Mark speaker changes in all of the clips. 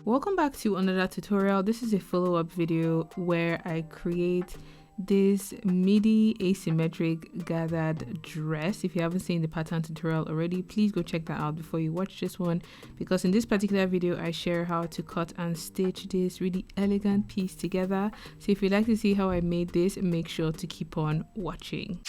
Speaker 1: Welcome back to another tutorial. This is a follow-up video where I create this midi asymmetric gathered dress. If you haven't seen the pattern tutorial already, please go check that out before you watch this one, because in this particular video I share how to cut and stitch this really elegant piece together. So if you'd like to see how I made this, make sure to keep on watching.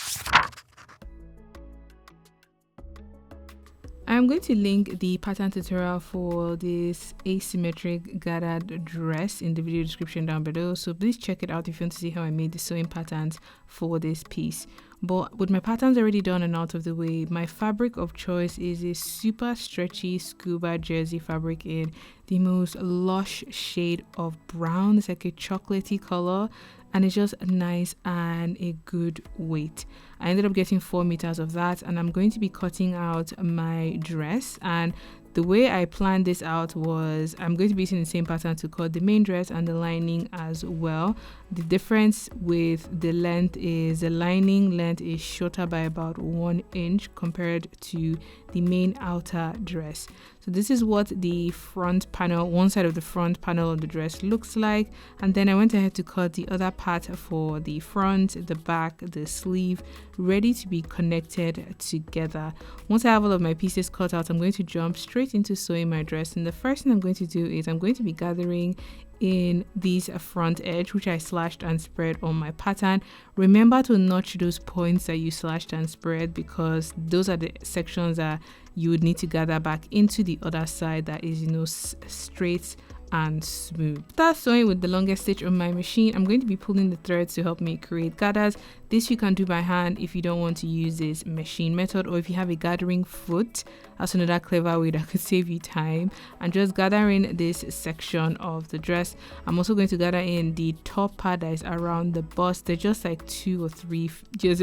Speaker 1: I'm going to link the pattern tutorial for this asymmetric gathered dress in the video description down below, so please check it out if you want to see how I made the sewing patterns for this piece. But with my patterns already done and out of the way, my fabric of choice is a super stretchy scuba jersey fabric in the most lush shade of brown. It's like a chocolatey color and it's just nice and a good weight. I ended up getting 4 meters of that, and I'm going to be cutting out my dress. And the way I planned this out was I'm going to be using the same pattern to cut the main dress and the lining as well. The difference with the length is the lining length is shorter by about 1 inch compared to the main outer dress. So this is what the front panel, one side of the front panel of the dress looks like. And then I went ahead to cut the other part for the front, the back, the sleeve, ready to be connected together. Once I have all of my pieces cut out, I'm going to jump straight into sewing my dress. And the first thing I'm going to do is I'm going to be gathering in this front edge, which I slashed and spread on my pattern. Remember to notch those points that you slashed and spread, because those are the sections that you would need to gather back into the other side that is, straight and smooth. After sewing with the longest stitch on my machine, I'm going to be pulling the threads to help me create gathers. This you can do by hand if you don't want to use this machine method, or if you have a gathering foot, that's another clever way that could save you time. And just gather in this section of the dress. I'm also going to gather in the top part that is around the bust. They're just like 2 or 3,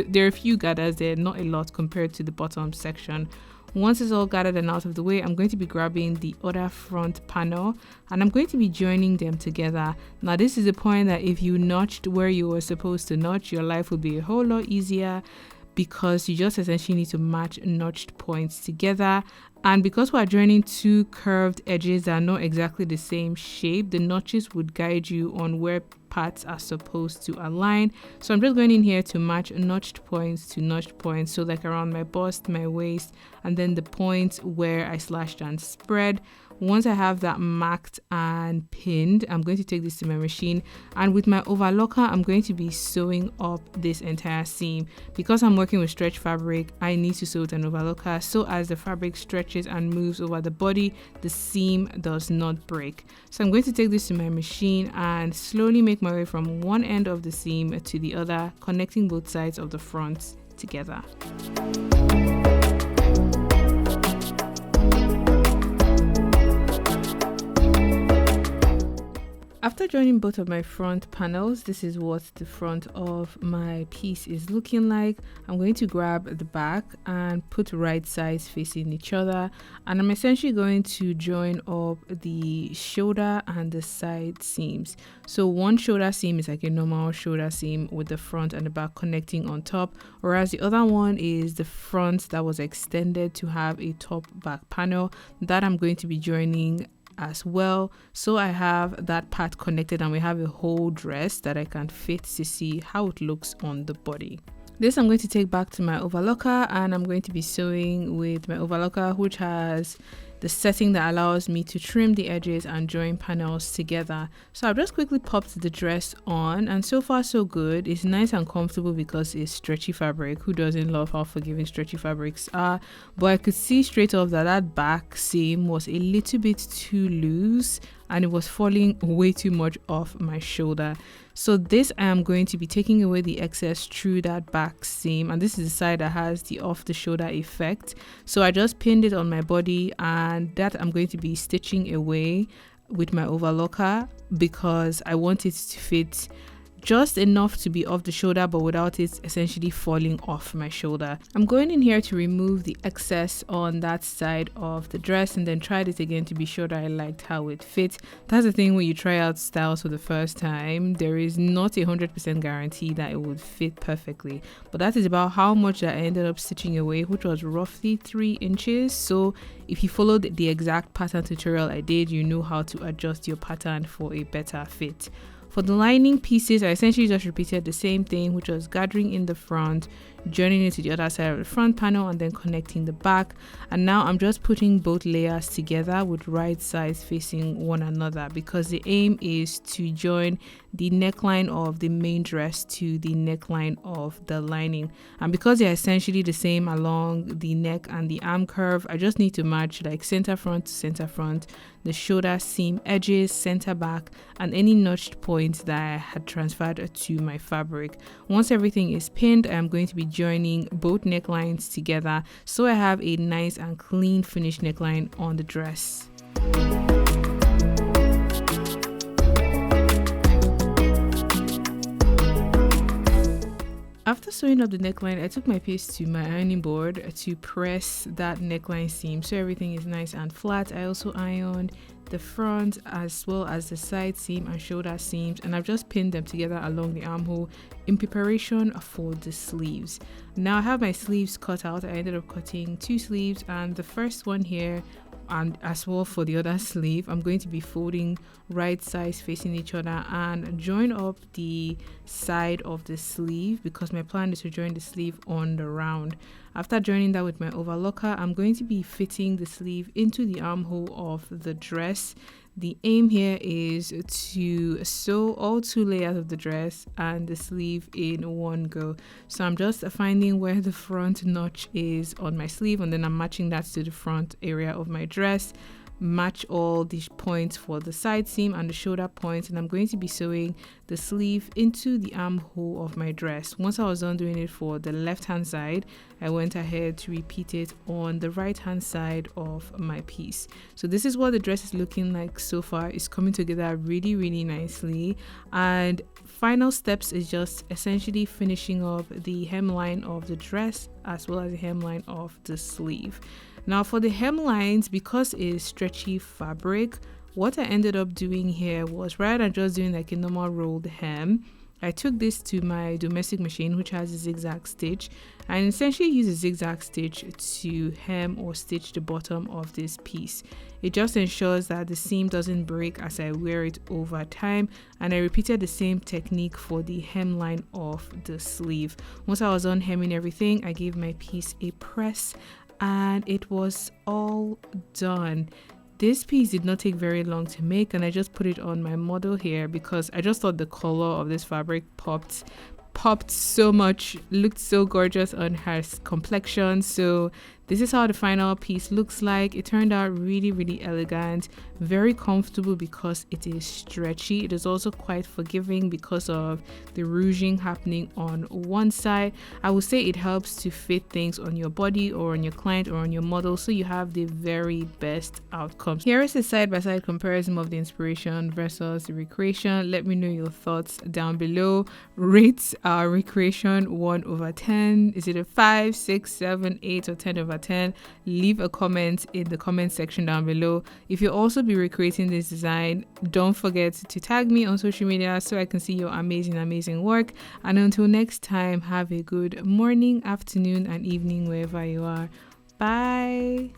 Speaker 1: there are a few gathers there, not a lot compared to the bottom section. Once it's all gathered and out of the way, I'm going to be grabbing the other front panel and I'm going to be joining them together. Now this is the point that if you notched where you were supposed to notch, your life would be a whole lot easier, because you just essentially need to match notched points together. And because we're joining two curved edges that are not exactly the same shape, the notches would guide you on where parts are supposed to align. So I'm just going in here to match notched points to notched points, so like around my bust, my waist, and then the points where I slashed and spread. Once I have that marked and pinned, I'm going to take this to my machine, and with my overlocker I'm going to be sewing up this entire seam. Because I'm working with stretch fabric, I need to sew with an overlocker, so as the fabric stretches and moves over the body, the seam does not break. So I'm going to take this to my machine and slowly make my way from one end of the seam to the other, connecting both sides of the front together. After joining both of my front panels, this is what the front of my piece is looking like. I'm going to grab the back and put right sides facing each other, and I'm essentially going to join up the shoulder and the side seams. So one shoulder seam is like a normal shoulder seam with the front and the back connecting on top, whereas the other one is the front that was extended to have a top back panel that I'm going to be joining as well. So I have that part connected and we have a whole dress that I can fit to see how it looks on the body. This I'm going to take back to my overlocker, and I'm going to be sewing with my overlocker, which has the setting that allows me to trim the edges and join panels together. So I've just quickly popped the dress on, and so far so good. It's nice and comfortable because it's stretchy fabric. Who doesn't love how forgiving stretchy fabrics are? But I could see straight off that that back seam was a little bit too loose and it was falling way too much off my shoulder. So this, I am going to be taking away the excess through that back seam, and this is the side that has the off the shoulder effect. So I just pinned it on my body, and that I'm going to be stitching away with my overlocker because I want it to fit just enough to be off the shoulder but without it essentially falling off my shoulder. I'm going in here to remove the excess on that side of the dress and then tried it again to be sure that I liked how it fit. That's the thing when you try out styles for the first time, there is not 100% guarantee that it would fit perfectly, but that is about how much that I ended up stitching away, which was roughly 3 inches. So if you followed the exact pattern tutorial I did, you know how to adjust your pattern for a better fit. For the lining pieces, I essentially just repeated the same thing, which was gathering in the front, joining it to the other side of the front panel and then connecting the back. And now I'm just putting both layers together with right sides facing one another, because the aim is to join the neckline of the main dress to the neckline of the lining. And because they're essentially the same along the neck and the arm curve, I just need to match like center front to center front, the shoulder seam edges, center back, and any notched points that I had transferred to my fabric. Once everything is pinned, I'm going to be joining both necklines together so I have a nice and clean finished neckline on the dress. After sewing up the neckline, I took my piece to my ironing board to press that neckline seam so everything is nice and flat. I also ironed the front as well as the side seam and shoulder seams, and I've just pinned them together along the armhole in preparation for the sleeves. Now I have my sleeves cut out. I ended up cutting 2 sleeves, and the first one here, and as well for the other sleeve, I'm going to be folding right sides facing each other and join up the side of the sleeve, because my plan is to join the sleeve on the round. After joining that with my overlocker, I'm going to be fitting the sleeve into the armhole of the dress. The aim here is to sew all 2 layers of the dress and the sleeve in one go. So I'm just finding where the front notch is on my sleeve, and then I'm matching that to the front area of my dress. Match all these points for the side seam and the shoulder points, and I'm going to be sewing the sleeve into the armhole of my dress. Once I was done doing it for the left hand side, I went ahead to repeat it on the right hand side of my piece. So this is what the dress is looking like so far. It's coming together really nicely, and final steps is just essentially finishing up the hemline of the dress as well as the hemline of the sleeve. Now for the hemlines, because it's stretchy fabric, what I ended up doing here was, rather than just doing like a normal rolled hem, I took this to my domestic machine, which has a zigzag stitch, and essentially use a zigzag stitch to hem or stitch the bottom of this piece. It just ensures that the seam doesn't break as I wear it over time, and I repeated the same technique for the hemline of the sleeve. Once I was done hemming everything, I gave my piece a press and it was all done. This piece did not take very long to make, and I just put it on my model here because I just thought the color of this fabric popped so much, looked so gorgeous on her complexion. So this is how the final piece looks like. It turned out really elegant, very comfortable because it is stretchy. It is also quite forgiving because of the ruching happening on one side. I would say it helps to fit things on your body or on your client or on your model, so you have the very best outcomes. Here is a side-by-side comparison of the inspiration versus the recreation. Let me know your thoughts down below. Rate our recreation 1/10. Is it a 5, 6, 7, 8 or 10/10? Leave a comment in the comment section down below. If you'll also be recreating this design, don't forget to tag me on social media so I can see your amazing work. And until next time, have a good morning, afternoon and evening wherever you are. Bye.